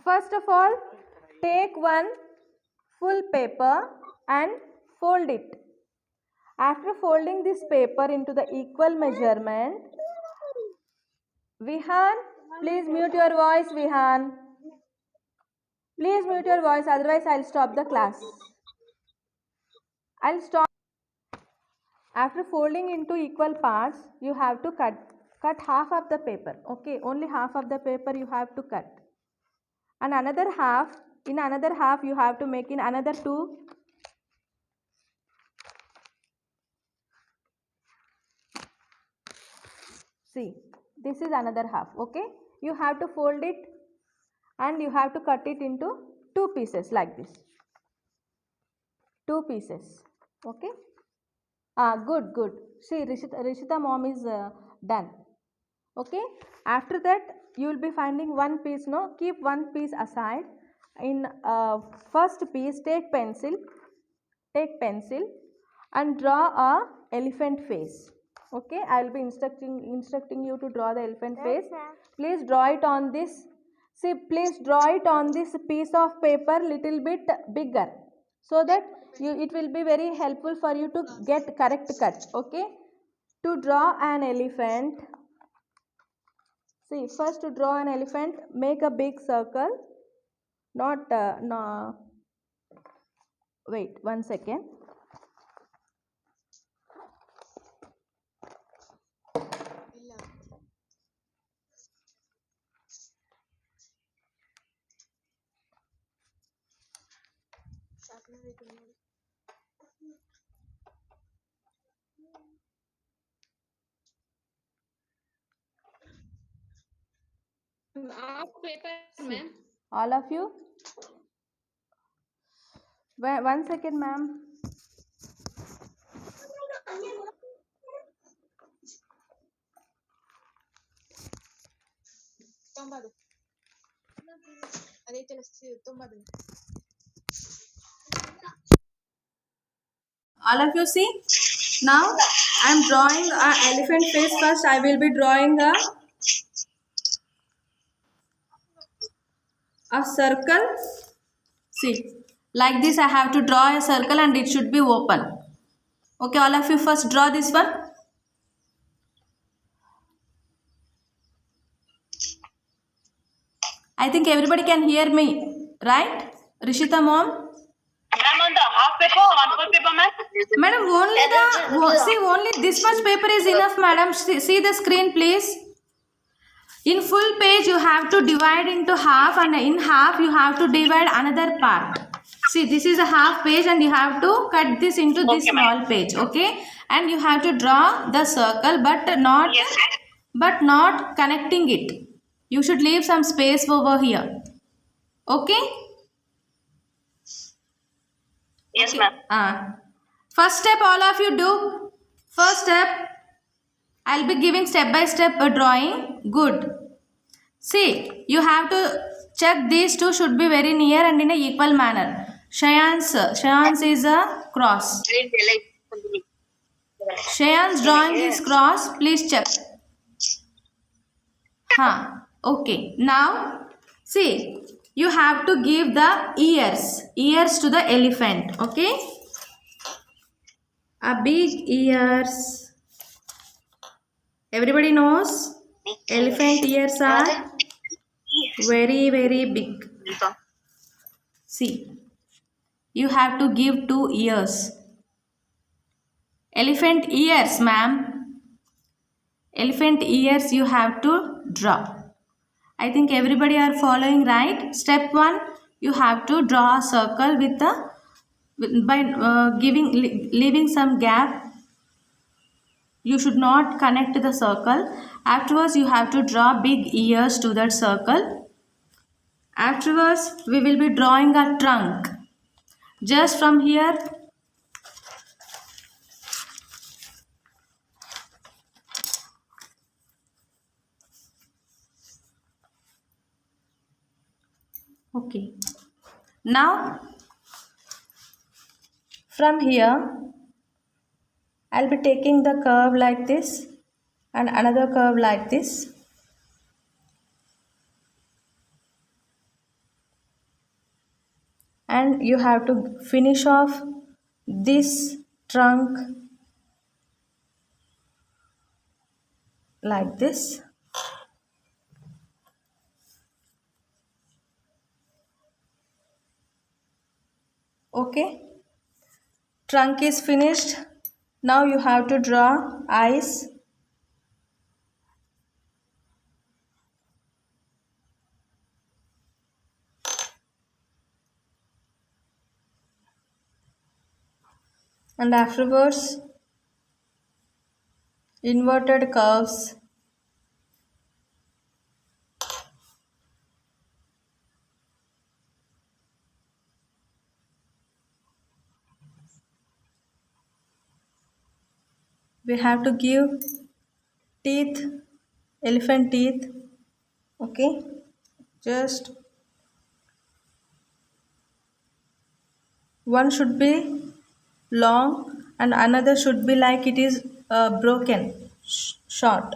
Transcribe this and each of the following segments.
First of all, take one full paper and fold it. After folding this paper into the equal measurement, Vihan, please mute your voice, Vihan. Please mute your voice, otherwise I'll stop the class. I'll stop. After folding into equal parts, you have to cut half of the paper. Okay, only half of the paper you have to cut. And another half, in another half you have to make in another two. See, this is another half. Okay, you have to fold it and you have to cut it into two pieces like this. Two pieces. Okay. Good. See, Rishita mom is done. Okay. After that, you will be finding one piece. No, keep one piece aside. In first piece, take pencil and draw a elephant face. Okay, I will be instructing you to draw the elephant face. Please draw it on this. See, please draw it on this piece of paper little bit bigger, so that it will be very helpful for you to get correct cut. Okay, to draw an elephant, see, first to draw an elephant, make a big circle. Not no. Wait 1 second. All of you. 1 second, ma'am. All of you see. Now I am drawing an elephant face. First I will be drawing a circle. See, like this I have to draw a circle and it should be open. Okay, all of you first draw this one. I think everybody can hear me, right? Rishita mom? Ma'am, on the half paper, one full paper, ma'am? Madam, only this much paper is enough, madam. See the screen, please. In full page, you have to divide into half, and in half, you have to divide another part. See, this is a half page and you have to cut this into this small page, okay? And you have to draw the circle, but not connecting it. You should leave some space over here. Okay? Yes, ma'am. First step, all of you do. First step, I'll be giving step by step drawing. Good. See, you have to check these two should be very near and in a equal manner. Shayan's is a cross. Shayan's drawing is cross. Please check. Okay. Now, see, you have to give the ears to the elephant. Okay. A big ears. Everybody knows elephant ears are very, very big. See, you have to give 2 ears. Elephant ears, ma'am. Elephant ears you have to draw. I think everybody are following, right? Step 1, you have to draw a circle with leaving some gap. You should not connect the circle. Afterwards, you have to draw big ears to that circle. Afterwards, we will be drawing a trunk. Just from here, okay. Now, from here, I'll be taking the curve like this and another curve like this. and you have to finish off this trunk like this. Okay, trunk is finished. Now you have to draw eyes. And afterwards, inverted curves. We have to give teeth, elephant teeth. Okay, just one should be long and another should be like it is broken, short.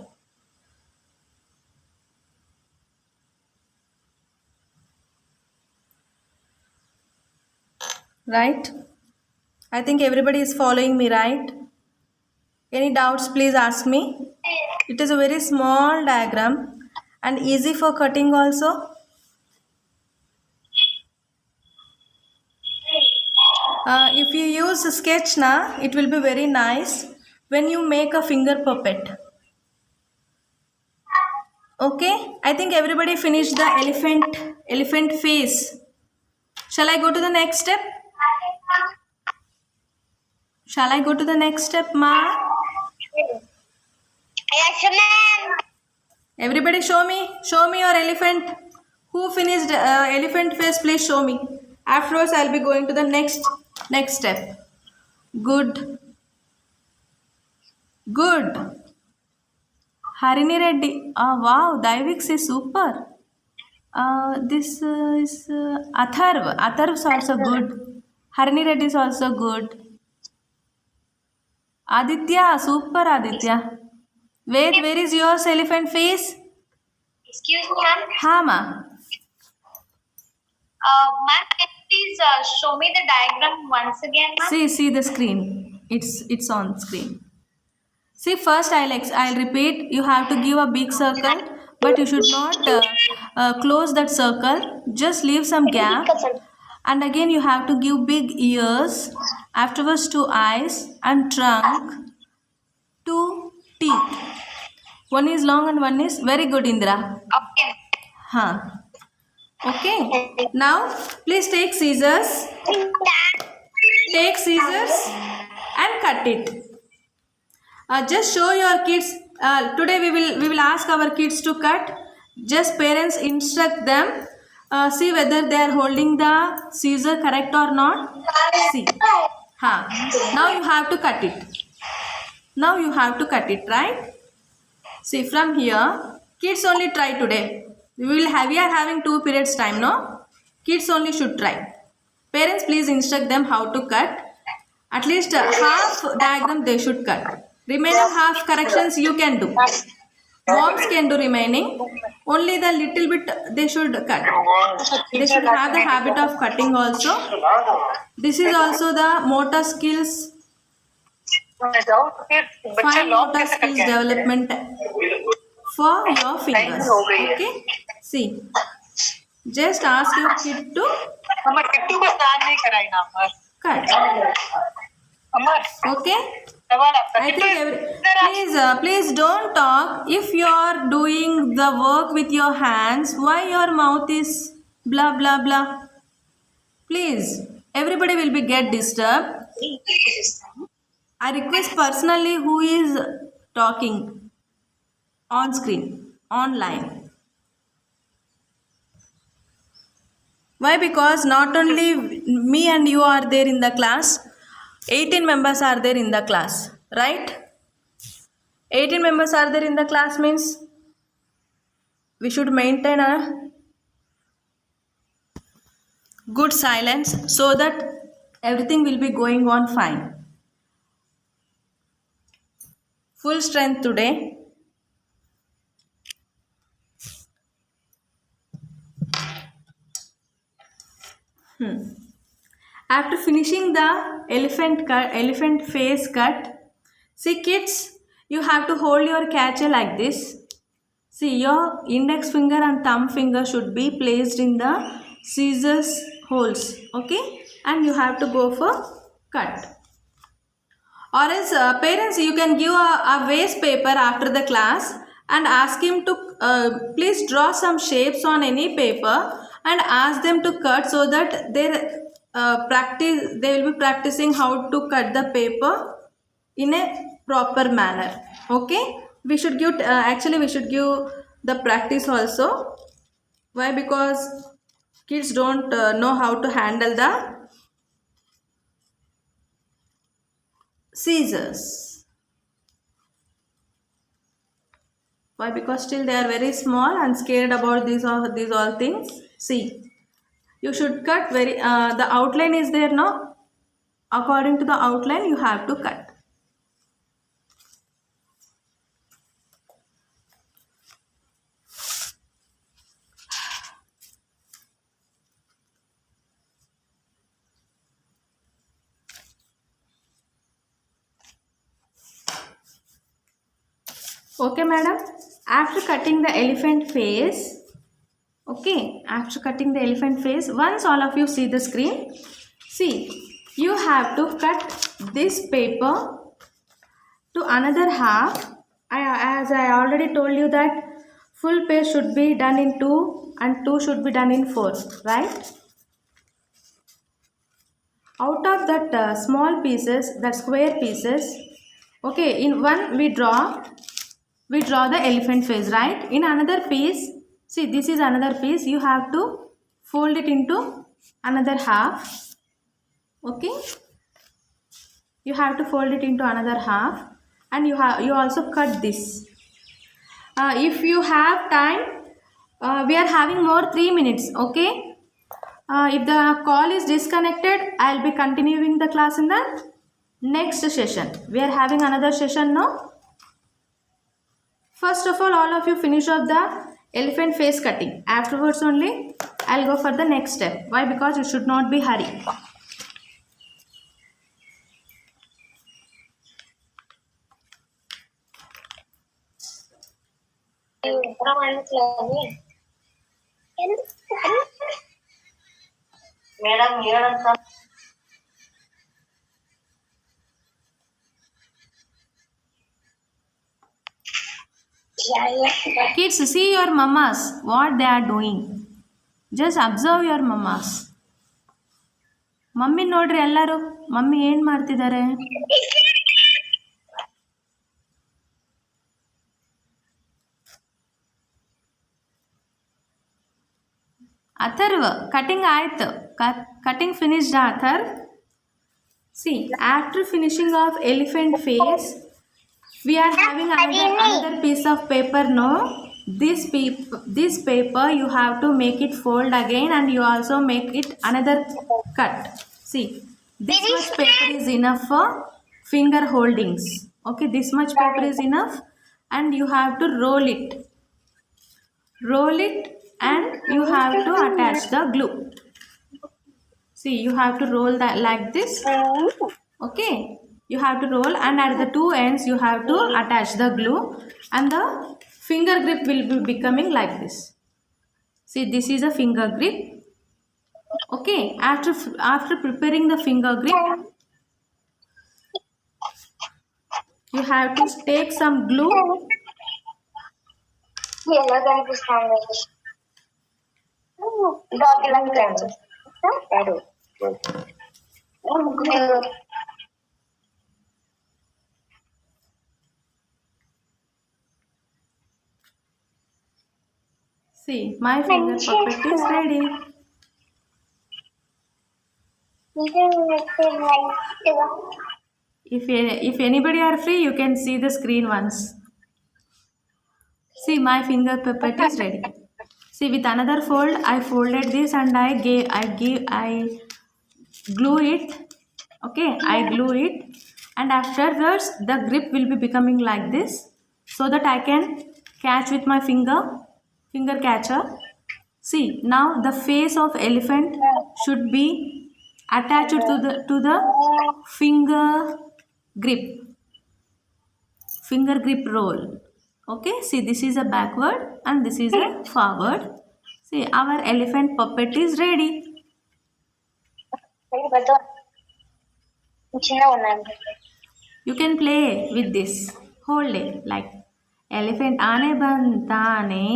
Right? I think everybody is following me, right? Any doubts, please ask me. It is a very small diagram and easy for cutting also. If you use a sketch now, it will be very nice when you make a finger puppet. Okay, I think everybody finished the elephant face. Shall I go to the next step? Shall I go to the next step, Ma? Yes, ma'am. Everybody show me your elephant. Who finished elephant face, please show me. Afterwards, I'll be going to the next step. Good. Harini Reddy. Wow, Divix is super. This is Atharv. Atharv is also good. Harini Reddy is also good. Aditya, super Aditya. Wait, where is yours elephant face? Excuse me, ma'am. Ha, ma. Ma'am, can you please show me the diagram once again, ma'am? See the screen. It's on screen. See, first I'll repeat. You have to give a big circle, but you should not close that circle. Just leave some gap. And again, you have to give big ears. Afterwards, 2 eyes and trunk, 2 teeth. One is long and one is very good, Indra. Okay. Huh. Okay. Now, please take scissors. Take scissors and cut it. Just show your kids. Today we will ask our kids to cut. Just parents instruct them. See whether they are holding the scissor correct or not. See. Now you have to cut it. Right? See, from here, kids only try today. We are having 2 periods time, no? Kids only should try. Parents, please instruct them how to cut. At least half diagram they should cut. Remaining half corrections you can do. Moms can do remaining. Only the little bit they should cut. They should have the habit of cutting also. This is also the motor skills. Fine motor skills development for your fingers. Okay? See. Just ask your kid to cut. Okay? I think please don't talk. If you are doing the work with your hands, why your mouth is blah blah blah? Please, everybody will be get disturbed. I request personally who is talking on screen, online. Why? Because not only me and you are there in the class, 18 members are there in the class, right? 18 members are there in the class means we should maintain a good silence so that everything will be going on fine. Full strength today. After finishing the elephant face cut, see kids, you have to hold your catcher like this. See, your index finger and thumb finger should be placed in the scissors holes, okay? And you have to go for cut. Or else parents, you can give a waste paper after the class and ask him to please draw some shapes on any paper and ask them to cut, so that they will be practicing how to cut the paper in a proper manner. Okay, we should give actually we should give the practice also. Why? Because kids don't know how to handle the scissors. Why? Because still they are very small and scared about these all things. See, you should cut very the outline is there, no? According to the outline you have to cut. Okay, madam. After cutting the elephant face, okay, after cutting the elephant face, once all of you see the screen, see, you have to cut this paper to another half. As I already told you that full page should be done in 2 and 2 should be done in 4, right? Out of that small pieces, that square pieces, okay, in one we draw the elephant face, right? In another piece, see, this is another piece, you have to fold it into another half, okay? You have to fold it into another half, and you also cut this. If you have time, we are having more 3 minutes, okay? If the call is disconnected, I'll be continuing the class in the next session. We are having another session now. First of all of you finish off the elephant face cutting. Afterwards only I'll go for the next step. Why? Because you should not be hurry. Madam, Kids, see your mamas, what they are doing. Just observe your mamas. Mummy ನೋಡ್ರಿ ಎಲ್ಲರೂ, mummy ಏನು ಮಾಡ್ತಿದ್ದಾರೆ? Atharva, cutting ಆಯ್ತು, cutting finished author. See, after finishing of elephant face, we are having another piece of paper, no? This paper you have to make it fold again, and you also make it another cut. See, this much paper is enough for finger holdings. Okay, this much paper is enough, and you have to roll it, and you have to attach the glue. See, you have to roll that like this. Okay, you have to roll, and at the two ends you have to attach the glue, and the finger grip will be becoming like this. See, this is a finger grip. Okay, after preparing the finger grip, you have to take some glue. See, my finger puppet is ready. If anybody are free, you can see the screen once. See, my finger puppet is ready. See, with another fold, I folded this and I glue it. Okay, I glue it, and afterwards the grip will be becoming like this, so that I can catch with my finger catcher. See, now the face of elephant should be attached to the finger grip roll. Okay, see, this is a backward and this is a forward. See, our elephant puppet is ready. You can play with this whole day, like elephant aane bantane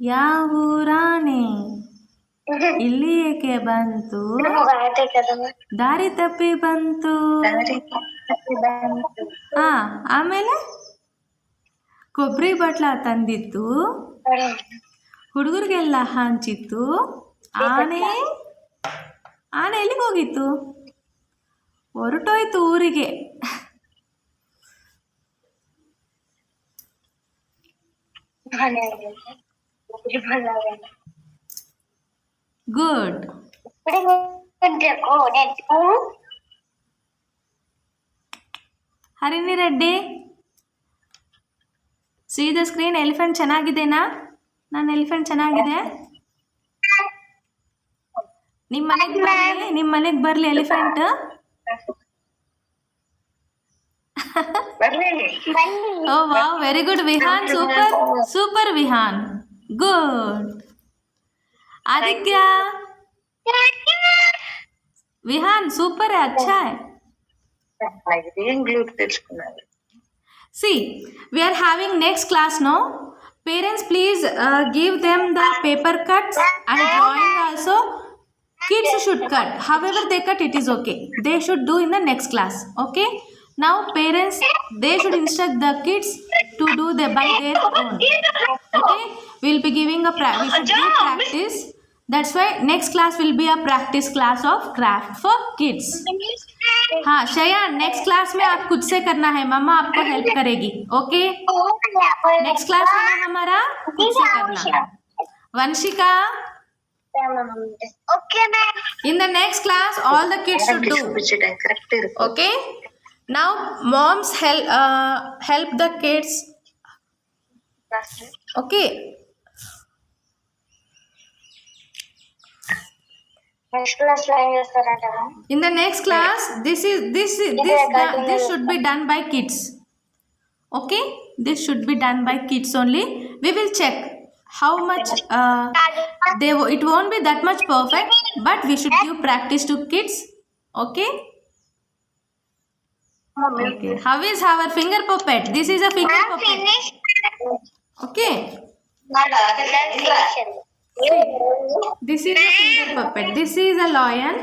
yavurane ಇಲ್ಲಿ ಏಕೆ ಬಂತು ದಾರಿ ತಪ್ಪಿ ಬಂತು. ಆಮೇಲೆ ಕೊಬ್ಬರಿ ಬಟ್ಲ ತಂದಿತ್ತು, ಹುಡುಗರಿಗೆಲ್ಲ ಹಂಚಿತ್ತು. ಆನೆ ಎಲ್ಲಿಗೆ ಹೋಗಿತ್ತು? ಹೊರಟೋಯ್ತು ಊರಿಗೆ. Good. Harini Reddy, see the screen. Elephant ಚೆನ್ನಾಗಿದೆನಾ? ನನ್ನ ಎಲಿಫೆಂಟ್ ಚೆನ್ನಾಗಿದೆ. ನಿಮ್ಮ ಮನೆಗೆ ಬರಲಿ elephant. Oh wow, very good Vihaan, super Vihaan, good. Aditya, Vihaan super है, अच्छा है. See, we are having next class now. Parents, please give them the paper cuts and drawing also. Kids should cut. However they cut, it is okay. They should do in the next class. Okay. Now parents, they should instruct the kids to do by their own. Okay. We'll be giving we should do practice. That's why next class will be a practice class of craft for kids. हाँ Shayan, next class में आप खुद से करना है, मम्मा आपको help करेगी. Okay, next class में हमारा खुद से करना. Vanshika, in the next class all the kids should do. Okay, now moms help the kids. Okay. In the next class, this should be done by kids. Okay, this should be done by kids only. We will check how much it won't be that much perfect, but we should give practice to kids. Okay. Okay. How is our finger puppet? This is a finger puppet. Okay. This is a finger puppet. This is a lion.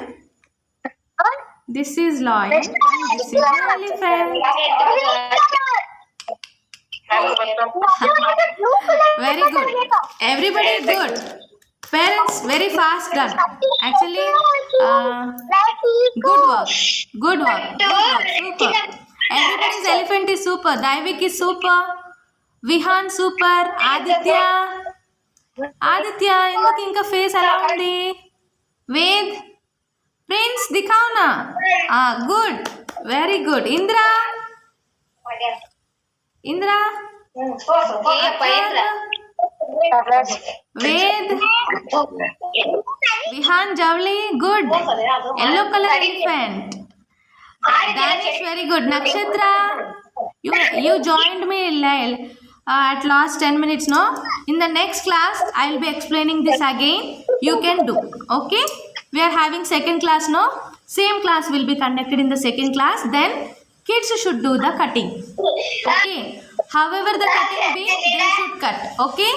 This is lion. This is an elephant. Very good. Everybody good. Parents, very fast done. Actually, good work. Super. Everybody's elephant is super. Daivik is super. Vihan super. Aditya ఎందుకు ఇంకా face అలా ఉంది? Ved, prince దిఖాओ ना. Good, very good. Indra, Ved, Vihaan Javali, good. Yellow colour elephant. Danish, very good. Nakshatra, you joined me at last 10 minutes, no? In the next class I will be explaining this again. You can do. Okay, we are having second class, no? Same class will be conducted in the second class. Then kids should do the cutting. Okay, however the cutting be, they should cut. Okay.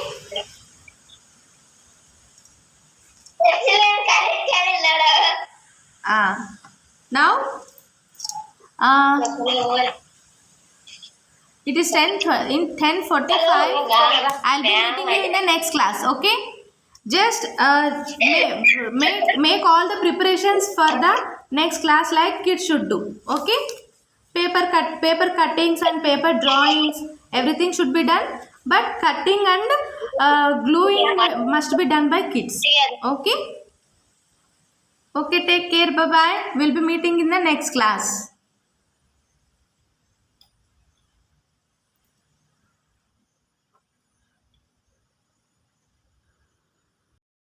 Now it is 10:45. I'll be meeting you in the next class. Okay, just make all the preparations for the next class like kids should do. Okay, paper cuttings and paper drawings, everything should be done, but cutting and gluing must be done by kids. Okay, take care. Bye bye. We'll be meeting in the next class.